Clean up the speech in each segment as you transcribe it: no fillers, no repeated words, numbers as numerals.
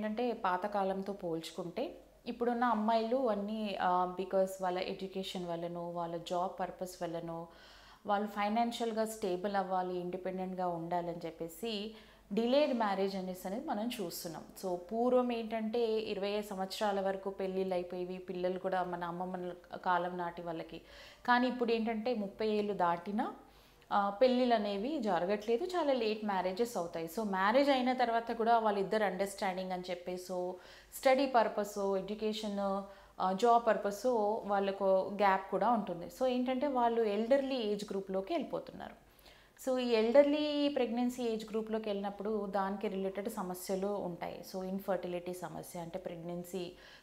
ఏంటంటే పాతకాలంతో పోల్చుకుంటే ఇప్పుడున్న అమ్మాయిలు అన్నీ బికాస్ వాళ్ళ ఎడ్యుకేషన్ వల్లనో వాళ్ళ జాబ్ పర్పస్ వల్లనో వాళ్ళు ఫైనాన్షియల్గా స్టేబుల్ అవ్వాలి, ఇండిపెండెంట్గా ఉండాలని చెప్పేసి డిలేడ్ మ్యారేజ్ అనేది మనం చూస్తున్నాం. సో పూర్వం ఏంటంటే 25 సంవత్సరాల వరకు పెళ్ళిళ్ళు అయిపోయేవి, పిల్లలు కూడా మన అమ్మమ్మల కాలం నాటి వాళ్ళకి. కానీ ఇప్పుడు ఏంటంటే 30 ఏళ్ళు దాటినా పెళ్ళిళ్ళు అనేవి జరగట్లేదు, చాలా లేట్ మ్యారేజెస్ అవుతాయి. సో మ్యారేజ్ అయిన తర్వాత కూడా వాళ్ళిద్దరు అండర్స్టాండింగ్ అని చెప్పేసో, study purpose, education, job purpose వాళ్ళకు గ్యాప్ కూడా ఉంటుంది. సో ఏంటంటే వాళ్ళు ఎల్డర్లీ ఏజ్ గ్రూప్లోకి వెళ్ళిపోతున్నారు. సో ఈ ఎల్డర్లీ ప్రెగ్నెన్సీ ఏజ్ గ్రూప్లోకి వెళ్ళినప్పుడు దానికి రిలేటెడ్ సమస్యలు ఉంటాయి. సో ఇన్ఫర్టిలిటీ సమస్య, అంటే ప్రెగ్నెన్సీ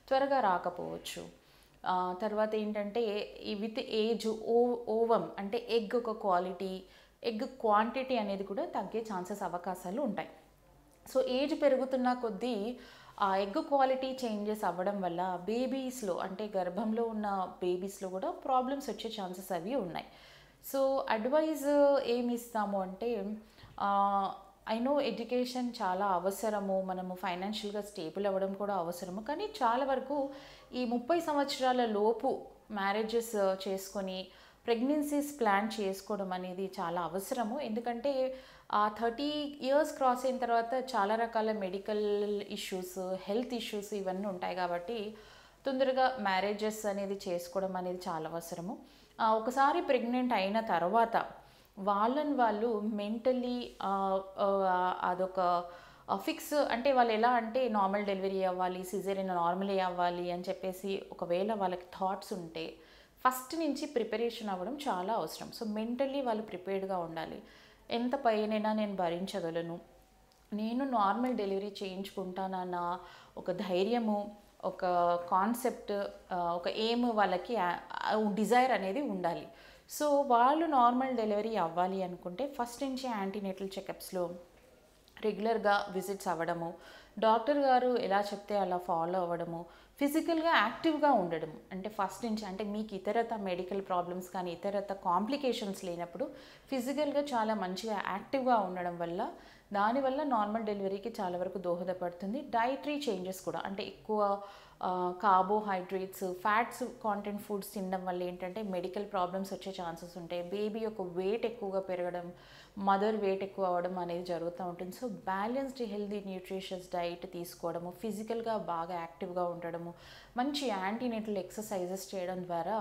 త్వరగా రాకపోవచ్చు. తర్వాత ఏంటంటే విత్ ఏజ్ ఓవం అంటే ఎగ్ ఒక క్వాలిటీ, ఎగ్ క్వాంటిటీ అనేది కూడా తగ్గే ఛాన్సెస్, అవకాశాలు ఉంటాయి. సో ఏజ్ పెరుగుతున్న కొద్దీ ఆ ఎగ్ క్వాలిటీ చేంజెస్ అవ్వడం వల్ల బేబీస్లో, అంటే గర్భంలో ఉన్న బేబీస్లో కూడా ప్రాబ్లమ్స్ వచ్చే ఛాన్సెస్ అవి ఉన్నాయి. సో అడ్వైజ్ ఏమి ఇస్తాము అంటే, ఐ నో ఎడ్యుకేషన్ చాలా అవసరము, మనము ఫైనాన్షియల్గా స్టేబుల్ అవ్వడం కూడా అవసరము. కానీ చాలా వరకు ఈ 30 సంవత్సరాల లోపు మ్యారేజెస్ చేసుకొని ప్రెగ్నెన్సీస్ ప్లాన్ చేసుకోవడం అనేది చాలా అవసరము. ఎందుకంటే ఆ 30 ఇయర్స్ క్రాస్ అయిన తర్వాత చాలా రకాల మెడికల్ ఇష్యూస్, హెల్త్ ఇష్యూస్ ఇవన్నీ ఉంటాయి. కాబట్టి తొందరగా మ్యారేజెస్ అనేది చేసుకోవడం అనేది చాలా అవసరము. ఒకసారి ప్రెగ్నెంట్ అయిన తర్వాత వాళ్ళని వాళ్ళు మెంటలీ అదొక ఫిక్స్, అంటే వాళ్ళు ఎలా అంటే నార్మల్ డెలివరీ అవ్వాలి, సిజేరియన్ నార్మలీ అవ్వాలి అని చెప్పేసి ఒకవేళ వాళ్ళకి థాట్స్ ఉంటే ఫస్ట్ నుంచి ప్రిపరేషన్ అవ్వడం చాలా అవసరం. సో మెంటల్లీ వాళ్ళు ప్రిపేర్డ్గా ఉండాలి. ఎంత పైనైనా నేను భరించగలను, నేను నార్మల్ డెలివరీ చేయించుకుంటానన్న ఒక ధైర్యము, ఒక కాన్సెప్ట్, ఒక ఎయిమ్ వాళ్ళకి డిజైర్ అనేది ఉండాలి. సో వాళ్ళు నార్మల్ డెలివరీ అవ్వాలి అనుకుంటే ఫస్ట్ నుంచి యాంటీనేటల్ చెకప్స్లో రెగ్యులర్గా విజిట్స్ అవ్వడము, డాక్టర్ గారు ఎలా చెప్తే అలా ఫాలో అవ్వడము, ఫిజికల్గా యాక్టివ్గా ఉండడం. అంటే ఫస్ట్ నుంచి, అంటే మీకు ఇతరత మెడికల్ ప్రాబ్లమ్స్ కానీ ఇతరత కాంప్లికేషన్స్ లేనప్పుడు ఫిజికల్గా చాలా మంచిగా యాక్టివ్గా ఉండడం వల్ల, దానివల్ల నార్మల్ డెలివరీకి చాలా వరకు దోహదపడుతుంది. డైటరీ చేంజెస్ కూడా, అంటే ఎక్కువ కార్బోహైడ్రేట్స్, ఫ్యాట్స్ కాంటెంట్ ఫుడ్స్ తినడం వల్ల ఏంటంటే మెడికల్ ప్రాబ్లమ్స్ వచ్చే ఛాన్సెస్ ఉంటాయి. బేబీ యొక్క వెయిట్ ఎక్కువగా పెరగడం, మదర్ వెయిట్ ఎక్కువ అవ్వడం అనేది జరుగుతూ ఉంటుంది. So balanced healthy nutritious diet తీసుకోవడము, ఫిజికల్గా బాగా యాక్టివ్గా ఉండడము, మంచి యాంటీనేటల్ ఎక్సర్సైజెస్ చేయడం ద్వారా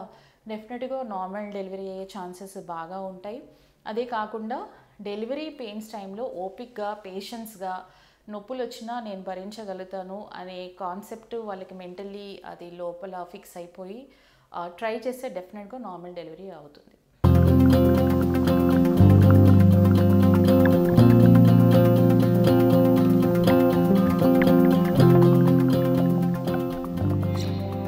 డెఫినెట్గా నార్మల్ డెలివరీ అయ్యే ఛాన్సెస్ బాగా ఉంటాయి. అదే కాకుండా డెలివరీ పెయిన్స్ టైంలో ఓపిక్గా, పేషెన్స్గా, నొప్పులు వచ్చినా నేను భరించగలుగుతాను అనే కాన్సెప్ట్ వాళ్ళకి మెంటల్లీ అది లోపల ఫిక్స్ అయిపోయి ట్రై చేస్తే డెఫినెట్గా నార్మల్ డెలివరీ అవుతుంది.